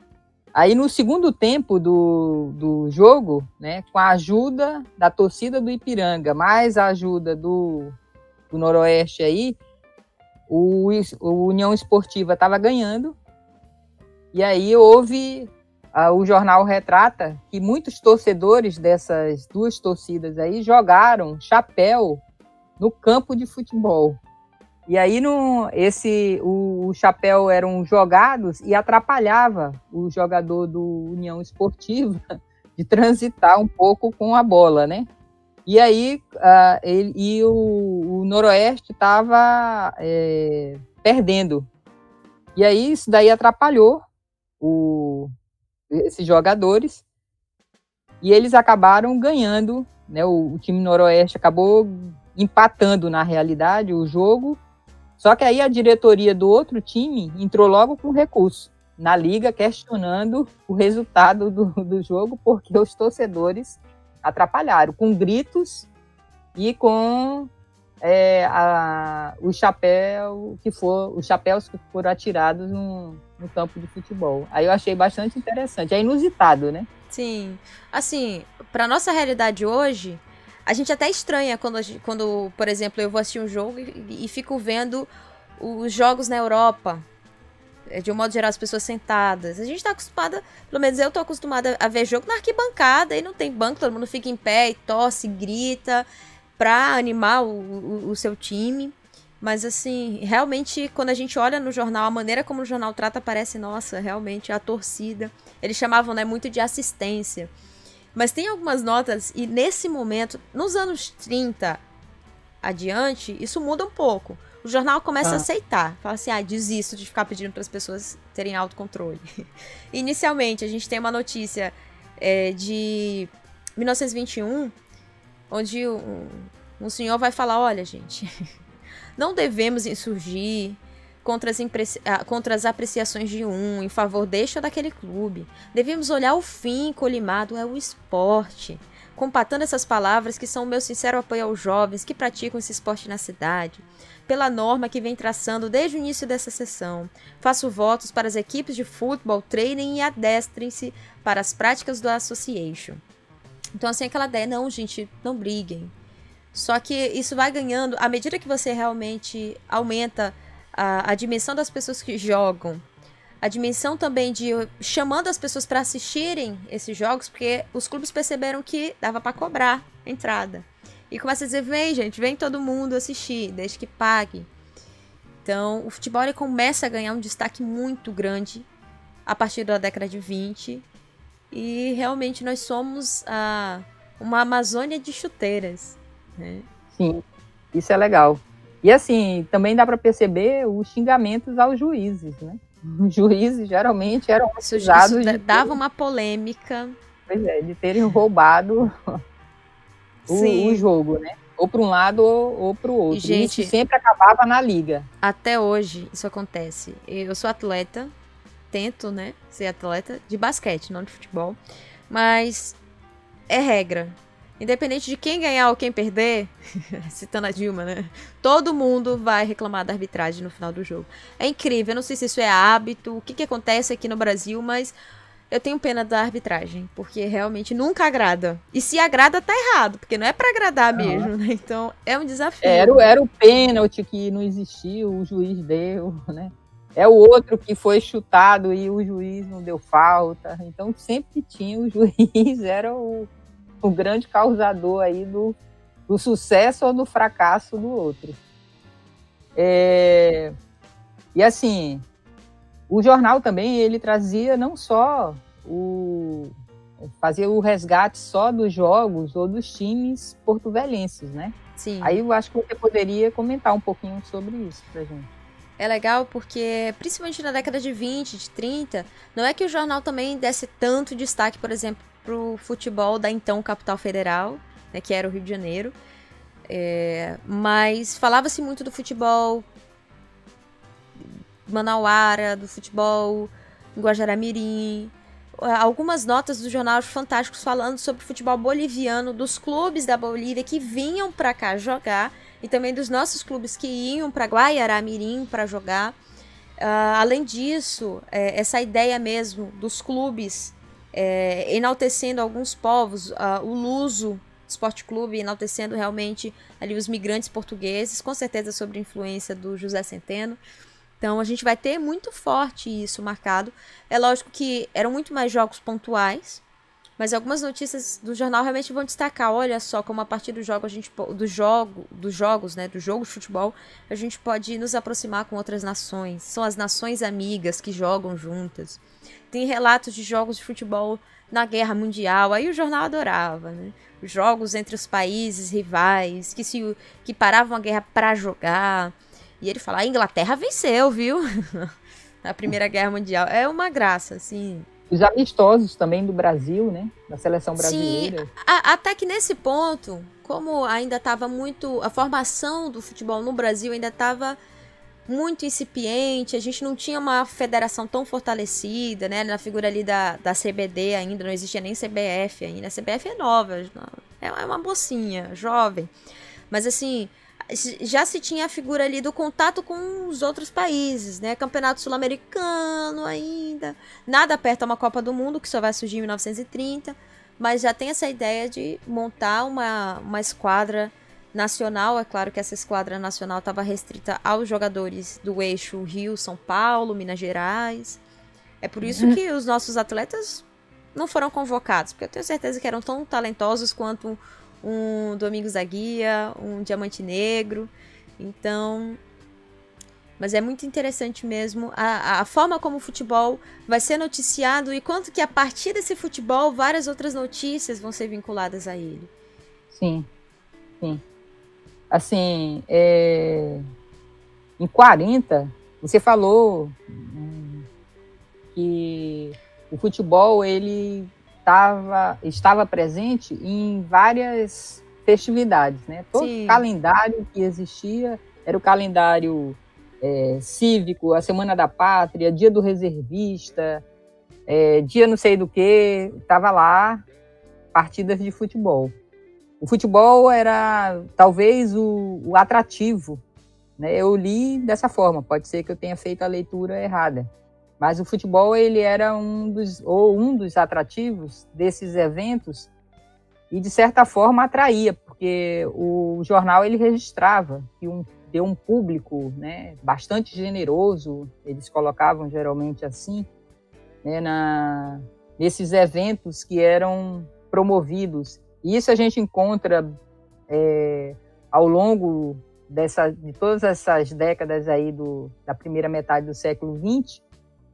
S2: Aí, no segundo tempo do jogo, né, com a ajuda da torcida do Ipiranga, mais a ajuda do Noroeste aí, o União Esportiva estava ganhando, e aí houve, o jornal retrata que muitos torcedores dessas duas torcidas aí jogaram chapéu no campo de futebol. E aí o chapéu eram jogados e atrapalhava o jogador do União Esportiva de transitar um pouco com a bola, né? E aí o Noroeste estava perdendo. E aí isso daí atrapalhou esses jogadores e eles acabaram ganhando, né? O time Noroeste acabou empatando na realidade o jogo. Só que aí a diretoria do outro time entrou logo com recurso na liga, questionando o resultado do jogo, porque os torcedores atrapalharam, com gritos e com os chapéus que foram atirados no campo de futebol. Aí eu achei bastante interessante. É inusitado, né?
S1: Sim. Assim, para nossa realidade hoje, a gente até estranha quando, por exemplo, eu vou assistir um jogo e fico vendo os jogos na Europa. De um modo geral, as pessoas sentadas. A gente tá acostumada, pelo menos eu tô acostumada a ver jogo na arquibancada, e não tem banco, todo mundo fica em pé e tosse, grita pra animar o seu time. Mas assim, realmente, quando a gente olha no jornal, a maneira como o jornal trata, parece, nossa, realmente a torcida. Eles chamavam, né, muito de assistência. Mas tem algumas notas, e nesse momento, nos anos 30 adiante, isso muda um pouco. O jornal começa a aceitar. Fala assim, desisto de ficar pedindo para as pessoas terem autocontrole. Inicialmente, a gente tem uma notícia de 1921, onde um senhor vai falar, olha, gente, não devemos insurgir contra as apreciações de em favor deste ou daquele clube. Devemos olhar o fim colimado, é o esporte. Compatando essas palavras que são o meu sincero apoio aos jovens que praticam esse esporte na cidade, pela norma que vem traçando desde o início dessa sessão. Faço votos para as equipes de futebol treinem e adestrem-se para as práticas do association. Então, assim, aquela ideia, não, gente, não briguem. Só que isso vai ganhando, à medida que você realmente aumenta a dimensão das pessoas que jogam, a dimensão também de chamando as pessoas para assistirem esses jogos, porque os clubes perceberam que dava para cobrar a entrada. E começa a dizer, vem gente, vem todo mundo assistir, desde que pague. Então, o futebol ele começa a ganhar um destaque muito grande a partir da década de 20. E realmente nós somos uma Amazônia de chuteiras, né?
S2: Sim, isso é legal. E assim, também dá para perceber os xingamentos aos juízes, né? Os juízes geralmente eram acusados de
S1: dava uma polêmica.
S2: Pois é, de terem roubado o jogo, né? Ou para um lado ou para o outro.
S1: Gente,
S2: isso sempre acabava na liga.
S1: Até hoje isso acontece. Eu sou atleta, tento, né, ser atleta de basquete, não de futebol, mas é regra. Independente de quem ganhar ou quem perder, citando a Dilma, né? Todo mundo vai reclamar da arbitragem no final do jogo. É incrível, eu não sei se isso é hábito, o que acontece aqui no Brasil, mas eu tenho pena da arbitragem, porque realmente nunca agrada. E se agrada, tá errado, porque não é pra agradar mesmo, né? Então é um desafio.
S2: Era o pênalti que não existiu, o juiz deu, né? É o outro que foi chutado e o juiz não deu falta. Então sempre tinha o juiz, era o grande causador aí do sucesso ou do fracasso do outro. E assim, o jornal também, ele trazia não só fazia o resgate só dos jogos ou dos times porto-velhenses, né?
S1: Sim.
S2: Aí eu acho que você poderia comentar um pouquinho sobre isso pra gente.
S1: É legal porque, principalmente na década de 20, de 30, não é que o jornal também desse tanto destaque, por exemplo, pro futebol da então capital federal, né, que era o Rio de Janeiro, mas falava-se muito do futebol manauara, do futebol Guajará-Mirim, algumas notas do jornal Fantásticos falando sobre o futebol boliviano, dos clubes da Bolívia que vinham para cá jogar, e também dos nossos clubes que iam para Guajará-Mirim para jogar. Além disso, essa ideia mesmo dos clubes enaltecendo alguns povos, o Luso Esporte Clube enaltecendo realmente ali os migrantes portugueses, com certeza sob influência do José Centeno. Então a gente vai ter muito forte isso marcado. É lógico que eram muito mais jogos pontuais, mas algumas notícias do jornal realmente vão destacar, olha só, como a partir do jogo dos jogos, né, do jogo de futebol, a gente pode nos aproximar com outras nações. São as nações amigas que jogam juntas. Tem relatos de jogos de futebol na Guerra Mundial, aí o jornal adorava, né? Os jogos entre os países rivais, que paravam a guerra para jogar. E ele fala, a Inglaterra venceu, viu? Na Primeira Guerra Mundial. É uma graça, assim.
S2: Os amistosos também do Brasil, né? Da seleção brasileira.
S1: Sim, até que nesse ponto, como ainda estava muito... A formação do futebol no Brasil ainda estava muito incipiente, a gente não tinha uma federação tão fortalecida, né? Na figura ali da CBD ainda, não existia nem CBF ainda. A CBF é nova, é uma mocinha, jovem. Mas assim, já se tinha a figura ali do contato com os outros países, né? Campeonato sul-americano ainda. Nada perto a uma Copa do Mundo, que só vai surgir em 1930. Mas já tem essa ideia de montar uma esquadra nacional. É claro que essa esquadra nacional estava restrita aos jogadores do eixo Rio, São Paulo, Minas Gerais. É por isso que os nossos atletas não foram convocados, porque eu tenho certeza que eram tão talentosos quanto um Domingos da Guia, um Diamante Negro. Então, mas é muito interessante mesmo a forma como o futebol vai ser noticiado e quanto que a partir desse futebol várias outras notícias vão ser vinculadas a ele.
S2: Sim, sim. Assim, em 40, você falou que o futebol ele estava presente em várias festividades, né? Todo o calendário que existia era o calendário cívico, a Semana da Pátria, Dia do Reservista, dia não sei do que, estava lá partidas de futebol. O futebol era talvez o atrativo, né? Eu li dessa forma, pode ser que eu tenha feito a leitura errada. Mas o futebol ele era um dos atrativos desses eventos e, de certa forma, atraía, porque o jornal ele registrava que deu um público, né, bastante generoso, eles colocavam geralmente assim, né, nesses eventos que eram promovidos. E isso a gente encontra ao longo de todas essas décadas aí da primeira metade do século XX,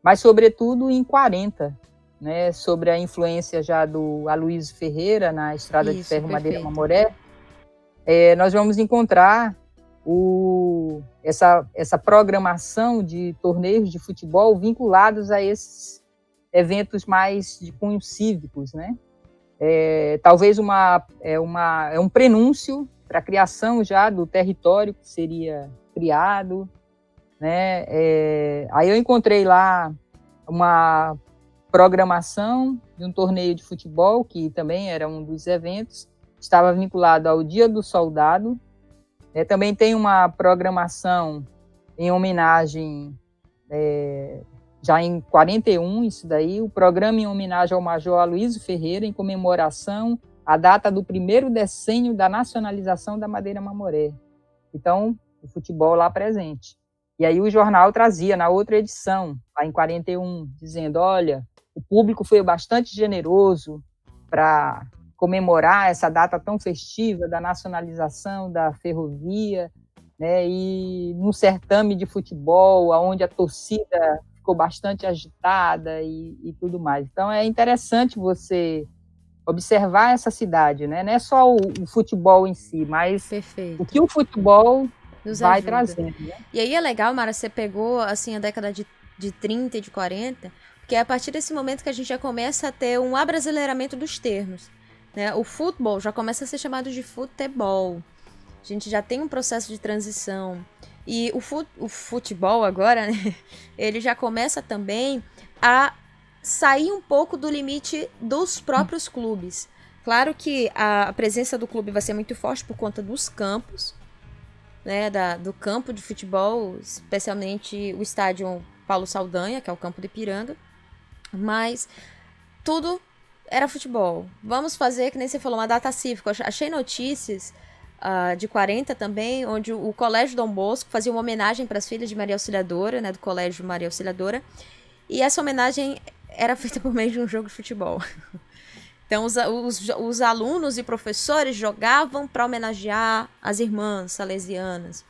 S2: mas, sobretudo, em 40, né, sobre a influência já do Aloysio Ferreira na Estrada de Ferro Madeira Mamoré, nós vamos encontrar essa programação de torneios de futebol vinculados a esses eventos mais de cunho cívicos, né? Talvez um prenúncio para a criação já do território que seria criado, né? Aí eu encontrei lá uma programação de um torneio de futebol, que também era um dos eventos, estava vinculado ao Dia do Soldado. Também tem uma programação em homenagem, já em 41, isso daí, o programa em homenagem ao Major Aloysio Ferreira, em comemoração à data do primeiro decênio da nacionalização da Madeira Mamoré. Então, o futebol lá presente. E aí o jornal trazia, na outra edição, lá em 41, dizendo, olha, o público foi bastante generoso para comemorar essa data tão festiva da nacionalização da ferrovia, né, e num certame de futebol, onde a torcida ficou bastante agitada e tudo mais. Então é interessante você observar essa cidade, né? Não é só o futebol em si, mas o que o futebol nos vai trazendo, né?
S1: E aí é legal, Mara, você pegou assim a década de 30 e de 40, porque é a partir desse momento que a gente já começa a ter um abrasileiramento dos termos, né? O futebol já começa a ser chamado de futebol. A gente já tem um processo de transição. E o futebol agora, né? Ele já começa também a sair um pouco do limite dos próprios clubes. Claro que a presença do clube vai ser muito forte por conta dos campos, né, do campo de futebol, especialmente o estádio Paulo Saldanha, que é o campo de Ipiranga, mas tudo era futebol. Vamos fazer, que nem você falou, uma data cívica. Eu achei notícias de 40 também, onde o Colégio Dom Bosco fazia uma homenagem para as filhas de Maria Auxiliadora, né, do Colégio Maria Auxiliadora, e essa homenagem era feita por meio de um jogo de futebol. Então, os alunos e professores jogavam para homenagear as irmãs salesianas.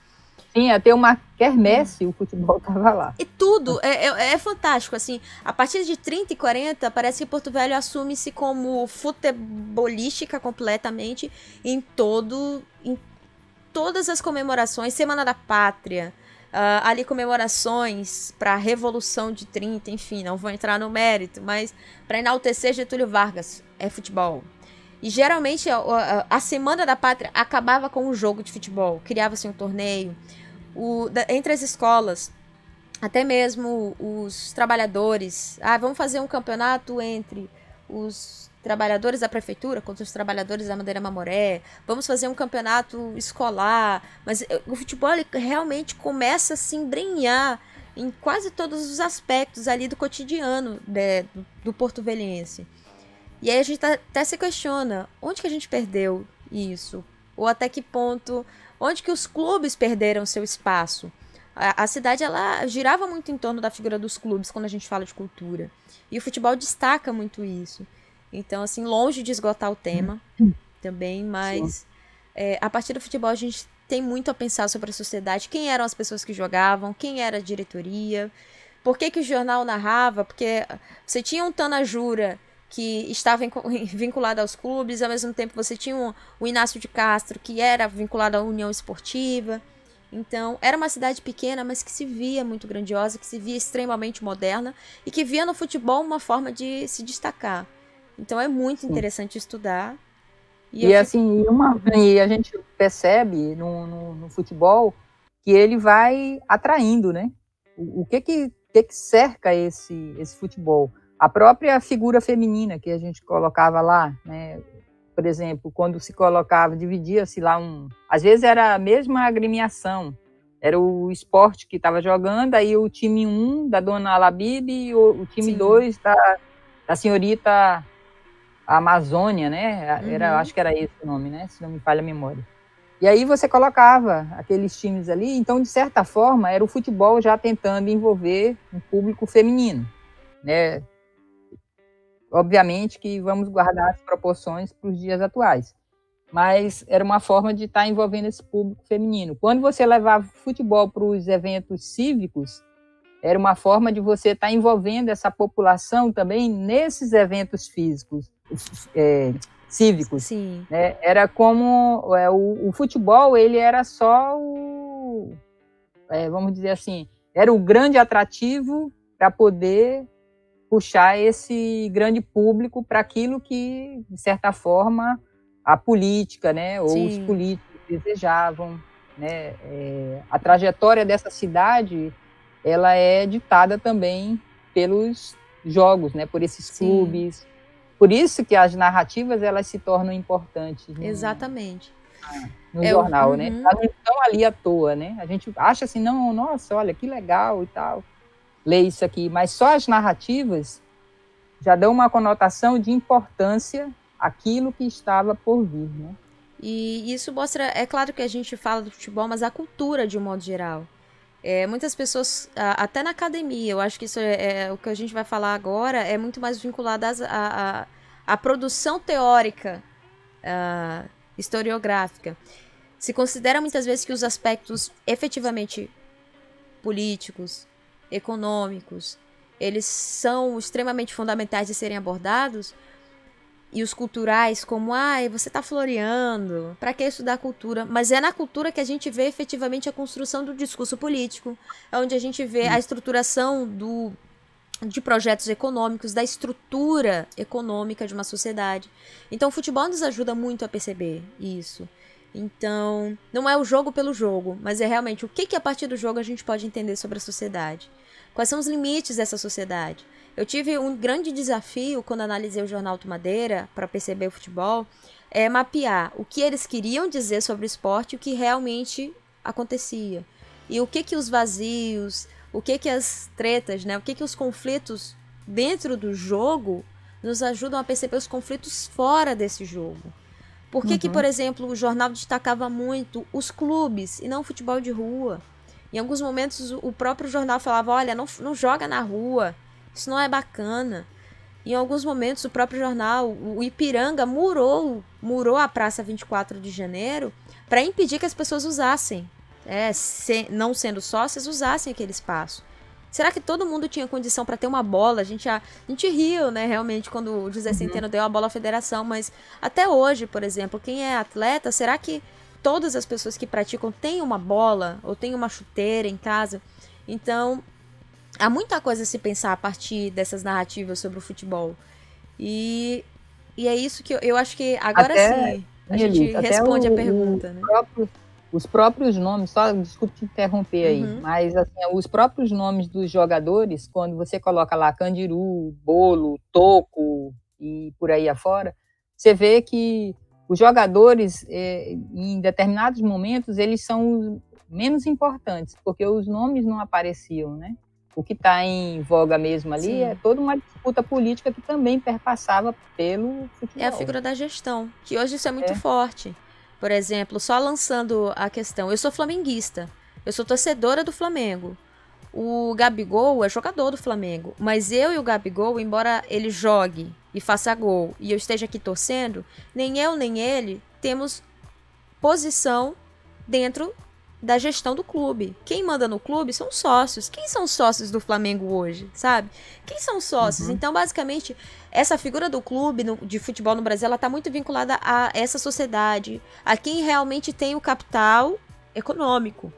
S2: Sim, até uma quermesse, o futebol estava lá.
S1: E tudo, é fantástico, assim, a partir de 30 e 40, parece que Porto Velho assume-se como futebolística completamente em todas as comemorações, Semana da Pátria, ali comemorações para a Revolução de 30, enfim, não vou entrar no mérito, mas para enaltecer Getúlio Vargas, é futebol. E geralmente a Semana da Pátria acabava com um jogo de futebol, criava-se um torneio. Entre as escolas, até mesmo os trabalhadores, vamos fazer um campeonato entre os trabalhadores da prefeitura contra os trabalhadores da Madeira Mamoré, vamos fazer um campeonato escolar, mas o futebol ele realmente começa a se embrenhar em quase todos os aspectos ali do cotidiano do porto-velhense. E aí a gente até se questiona, onde que a gente perdeu isso? Ou até que ponto, onde que os clubes perderam seu espaço? A cidade, ela girava muito em torno da figura dos clubes quando a gente fala de cultura. E o futebol destaca muito isso. Então, assim, longe de esgotar o tema também, mas a partir do futebol a gente tem muito a pensar sobre a sociedade, quem eram as pessoas que jogavam, quem era a diretoria, por que o jornal narrava, porque você tinha um Tanajura que estava vinculado aos clubes, ao mesmo tempo você tinha o Inácio de Castro, que era vinculado à União Esportiva. Então, era uma cidade pequena, mas que se via muito grandiosa, que se via extremamente moderna e que via no futebol uma forma de se destacar. Então, é muito interessante estudar.
S2: E assim, e a gente percebe no futebol que ele vai atraindo, né? O que cerca esse futebol? A própria figura feminina que a gente colocava lá, né? Por exemplo, quando se colocava, dividia-se lá às vezes era a mesma agremiação, era o esporte que estava jogando, aí o time 1 da dona Alabib e o time 2 da senhorita Amazônia, né? Acho que era esse o nome, né? Se não me falha a memória. E aí você colocava aqueles times ali, então, de certa forma, era o futebol já tentando envolver um público feminino, né? Obviamente que vamos guardar as proporções para os dias atuais, mas era uma forma de estar envolvendo esse público feminino. Quando você levava futebol para os eventos cívicos, era uma forma de você estar envolvendo essa população também nesses eventos cívicos.
S1: Sim.
S2: Né? Era como o futebol, ele era só vamos dizer assim, era o grande atrativo para poder puxar esse grande público para aquilo que, de certa forma, a política, né, ou os políticos desejavam, né? A trajetória dessa cidade, ela é ditada também pelos jogos, né, por esses clubes. Por isso que as narrativas, elas se tornam importantes.
S1: Exatamente.
S2: No jornal, né? Elas não estão ali à toa, né? A gente acha assim, não, nossa, olha, que legal e tal, ler isso aqui, mas só as narrativas já dão uma conotação de importância àquilo que estava por vir, né?
S1: E isso mostra, é claro que a gente fala do futebol, mas a cultura de um modo geral. Muitas pessoas, até na academia, eu acho que isso o que a gente vai falar agora é muito mais vinculado à produção teórica, historiográfica. Se considera muitas vezes que os aspectos efetivamente políticos, econômicos, eles são extremamente fundamentais de serem abordados, e os culturais, como, você está floreando, para que estudar cultura? Mas é na cultura que a gente vê efetivamente a construção do discurso político, é onde a gente vê a estruturação de projetos econômicos, da estrutura econômica de uma sociedade. Então o futebol nos ajuda muito a perceber isso. Então, não é o jogo pelo jogo, mas é realmente o que a partir do jogo a gente pode entender sobre a sociedade. Quais são os limites dessa sociedade? Eu tive um grande desafio quando analisei o Jornal Madeira para perceber o futebol, mapear o que eles queriam dizer sobre o esporte e o que realmente acontecia. E o que os vazios, o que as tretas, né? O que os conflitos dentro do jogo nos ajudam a perceber os conflitos fora desse jogo. Por que, por exemplo, o jornal destacava muito os clubes e não o futebol de rua? Em alguns momentos, o próprio jornal falava, olha, não joga na rua, isso não é bacana. Em alguns momentos, o próprio jornal, o Ipiranga, murou a Praça 24 de Janeiro para impedir que as pessoas usassem, não sendo sócias, usassem aquele espaço. Será que todo mundo tinha condição para ter uma bola? A gente riu, né, realmente, quando o José Centeno deu a bola à federação, mas até hoje, por exemplo, quem é atleta, será que todas as pessoas que praticam têm uma bola ou têm uma chuteira em casa? Então, há muita coisa a se pensar a partir dessas narrativas sobre o futebol. E é isso que eu acho que agora sim a gente responde a pergunta, né?
S2: Os próprios nomes, só desculpe te interromper aí, mas assim, os próprios nomes dos jogadores, quando você coloca lá Candiru, Bolo, Toco, e por aí afora, você vê que os jogadores, em determinados momentos, eles são menos importantes, porque os nomes não apareciam, né? O que está em voga mesmo ali Sim. é toda uma disputa política que também perpassava pelo futebol.
S1: É a figura da gestão, que hoje isso é muito forte. Por exemplo, só lançando a questão, eu sou flamenguista, eu sou torcedora do Flamengo. O Gabigol é jogador do Flamengo, mas eu e o Gabigol, embora ele jogue e faça gol e eu esteja aqui torcendo, nem eu nem ele temos posição dentro da gestão do clube. Quem manda no clube são os sócios. Quem são os sócios do Flamengo hoje, sabe? Quem são os sócios? Então, basicamente, essa figura do clube de futebol no Brasil, ela está muito vinculada a essa sociedade, a quem realmente tem o capital econômico.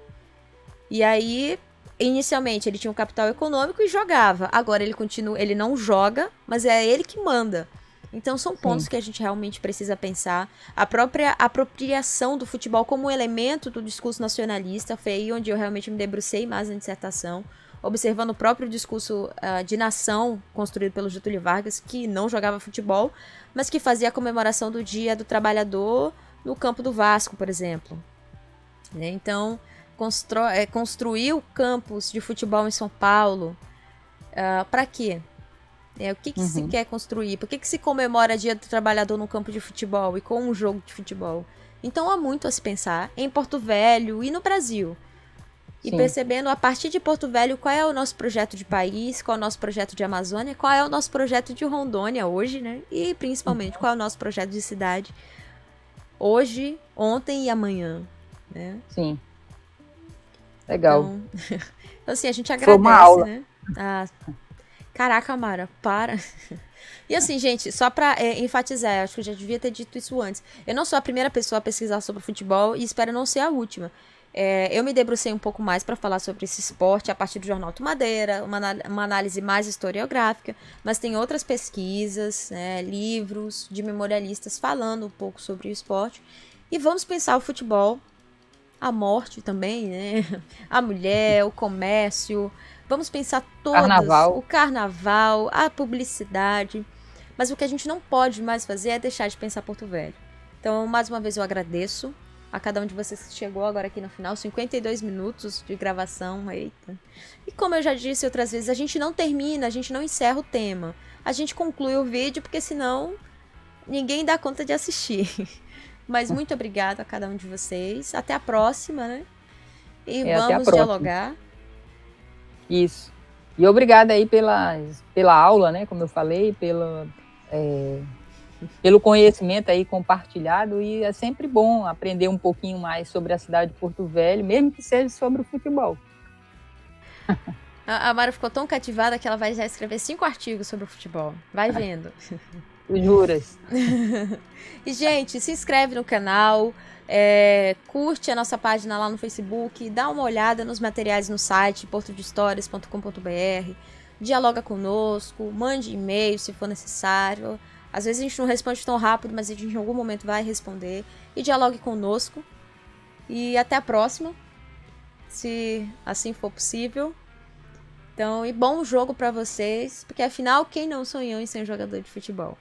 S1: E aí, inicialmente, ele tinha um capital econômico e jogava. Agora ele não joga, mas é ele que manda. Então são pontos que a gente realmente precisa pensar. A própria apropriação do futebol como um elemento do discurso nacionalista foi aí onde eu realmente me debrucei mais na dissertação, observando o próprio discurso de nação construído pelo Getúlio Vargas, que não jogava futebol, mas que fazia a comemoração do Dia do Trabalhador no campo do Vasco, por exemplo. Então, construiu campos de futebol em São Paulo. Para quê? O que se quer construir? Por que se comemora Dia do Trabalhador no campo de futebol e com um jogo de futebol? Então há muito a se pensar em Porto Velho e no Brasil. E percebendo a partir de Porto Velho qual é o nosso projeto de país, qual é o nosso projeto de Amazônia, qual é o nosso projeto de Rondônia hoje, né? E principalmente qual é o nosso projeto de cidade hoje, ontem e amanhã, né?
S2: Sim. Legal.
S1: Então assim, a gente agradece,
S2: Foi uma aula.
S1: Né? Caraca, Mara, para. E assim, gente, só pra enfatizar, acho que eu já devia ter dito isso antes. Eu não sou a primeira pessoa a pesquisar sobre futebol e espero não ser a última. Eu me debrucei um pouco mais para falar sobre esse esporte a partir do Jornal Tu Madeira, uma análise mais historiográfica, mas tem outras pesquisas, livros de memorialistas falando um pouco sobre o esporte. E vamos pensar o futebol, a morte também, né? A mulher, o comércio... Vamos pensar todas, o carnaval, a publicidade. Mas o que a gente não pode mais fazer é deixar de pensar Porto Velho. Então, mais uma vez, eu agradeço a cada um de vocês que chegou agora aqui no final. 52 minutos de gravação, eita. E como eu já disse outras vezes, a gente não termina, a gente não encerra o tema. A gente conclui o vídeo, porque senão ninguém dá conta de assistir. Mas muito obrigada a cada um de vocês. Até a próxima, né? E vamos dialogar.
S2: Isso. E obrigada aí pela aula, né? Como eu falei, pelo conhecimento aí compartilhado. E é sempre bom aprender um pouquinho mais sobre a cidade de Porto Velho, mesmo que seja sobre o futebol.
S1: A Mara ficou tão cativada que ela vai já escrever 5 artigos sobre o futebol. Vai vendo.
S2: Juras.
S1: E, gente, se inscreve no canal. Curte a nossa página lá no Facebook, dá uma olhada nos materiais no site portodehistorias.com.br, dialoga conosco, mande e-mail se for necessário. Às vezes a gente não responde tão rápido, mas a gente em algum momento vai responder. E dialogue conosco. E até a próxima, se assim for possível. Então, e bom jogo pra vocês, porque afinal, quem não sonhou em ser um jogador de futebol?